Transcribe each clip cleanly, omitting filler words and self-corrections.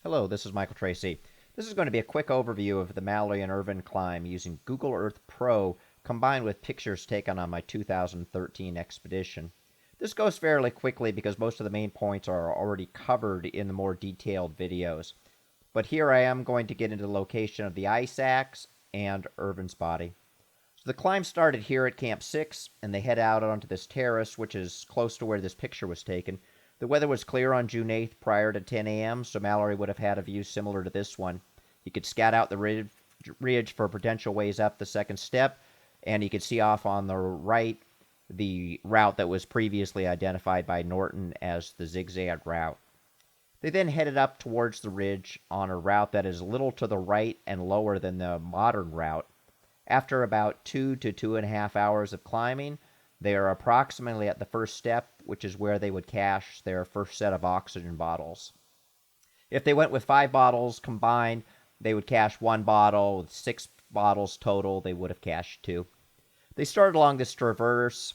Hello, this is Michael Tracy. This is going to be a quick overview of the Mallory and Irvine climb using Google Earth Pro combined with pictures taken on my 2013 expedition. This goes fairly quickly because most of the main points are already covered in the more detailed videos. But here I am going to get into the location of the ice axe and Irvine's body. So the climb started here at Camp 6, and they head out onto this terrace, which is close to where this picture was taken. The weather was clear on June 8th prior to 10 a.m., so Mallory would have had a view similar to this one. He could scout out the ridge for potential ways up the second step, and he could see off on the right the route that was previously identified by Norton as the zigzag route. They then headed up towards the ridge on a route that is a little to the right and lower than the modern route. After about 2 to 2.5 hours of climbing, they are approximately at the first step, which is where they would cache their first set of oxygen bottles. If they went with 5 bottles combined, they would cache 1 bottle. With 6 bottles total, they would have cached 2. They started along this traverse,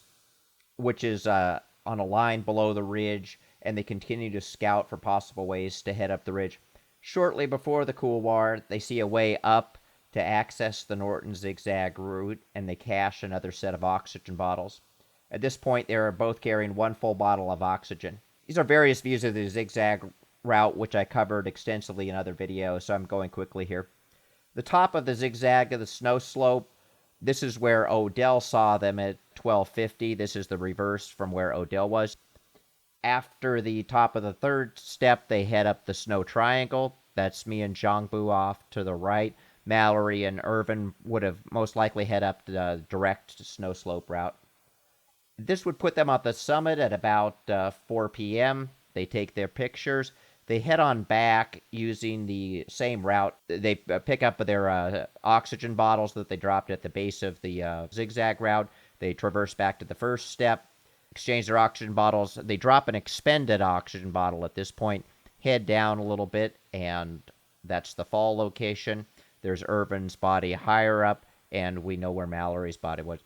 which is on a line below the ridge, and they continue to scout for possible ways to head up the ridge. Shortly before the couloir, they see a way up to access the Norton zigzag route, and they cache another set of oxygen bottles. At this point, they are both carrying 1 full bottle of oxygen. These are various views of the zigzag route, which I covered extensively in other videos, so I'm going quickly here. The top of the zigzag of the snow slope, this is where Odell saw them at 1250. This is the reverse from where Odell was. After the top of the third step, they head up the snow triangle. That's me and Zhangbu off to the right. Mallory and Irvine would have most likely head up the direct snow slope route. This would put them at the summit at about 4 p.m. They take their pictures. They head on back using the same route. They pick up their oxygen bottles that they dropped at the base of the zigzag route. They traverse back to the first step, exchange their oxygen bottles. They drop an expended oxygen bottle at this point, head down a little bit, and that's the fall location. There's Irvine's body higher up, and we know where Mallory's body was.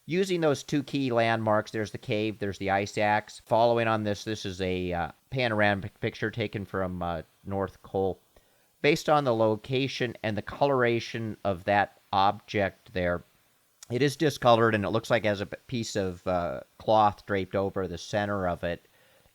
Using those 2 key landmarks, there's the cave, there's the ice axe. Following on this is a panoramic picture taken from North Col. Based on the location and the coloration of that object there, it is discolored and it looks like it has a piece of cloth draped over the center of it.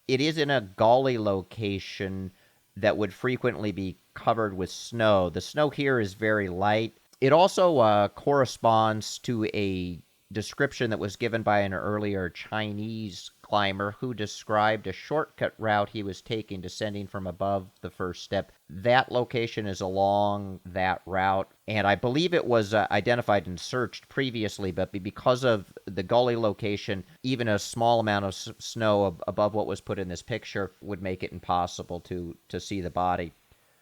It is in a gully location that would frequently be covered with snow. The snow here is very light. It also corresponds to a description that was given by an earlier Chinese climber who described a shortcut route he was taking descending from above the first step. That location is along that route, and I believe it was identified and searched previously, but because of the gully location, even a small amount of snow above what was put in this picture would make it impossible to see the body.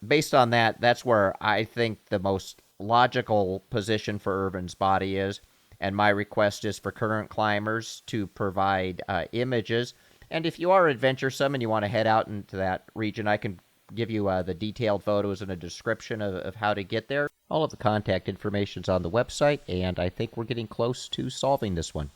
Based on that, that's where I think the most logical position for Irvine's body is. And my request is for current climbers to provide images. And if you are adventuresome and you want to head out into that region, I can give you the detailed photos and a description of how to get there. All of the contact information is on the website, and I think we're getting close to solving this one.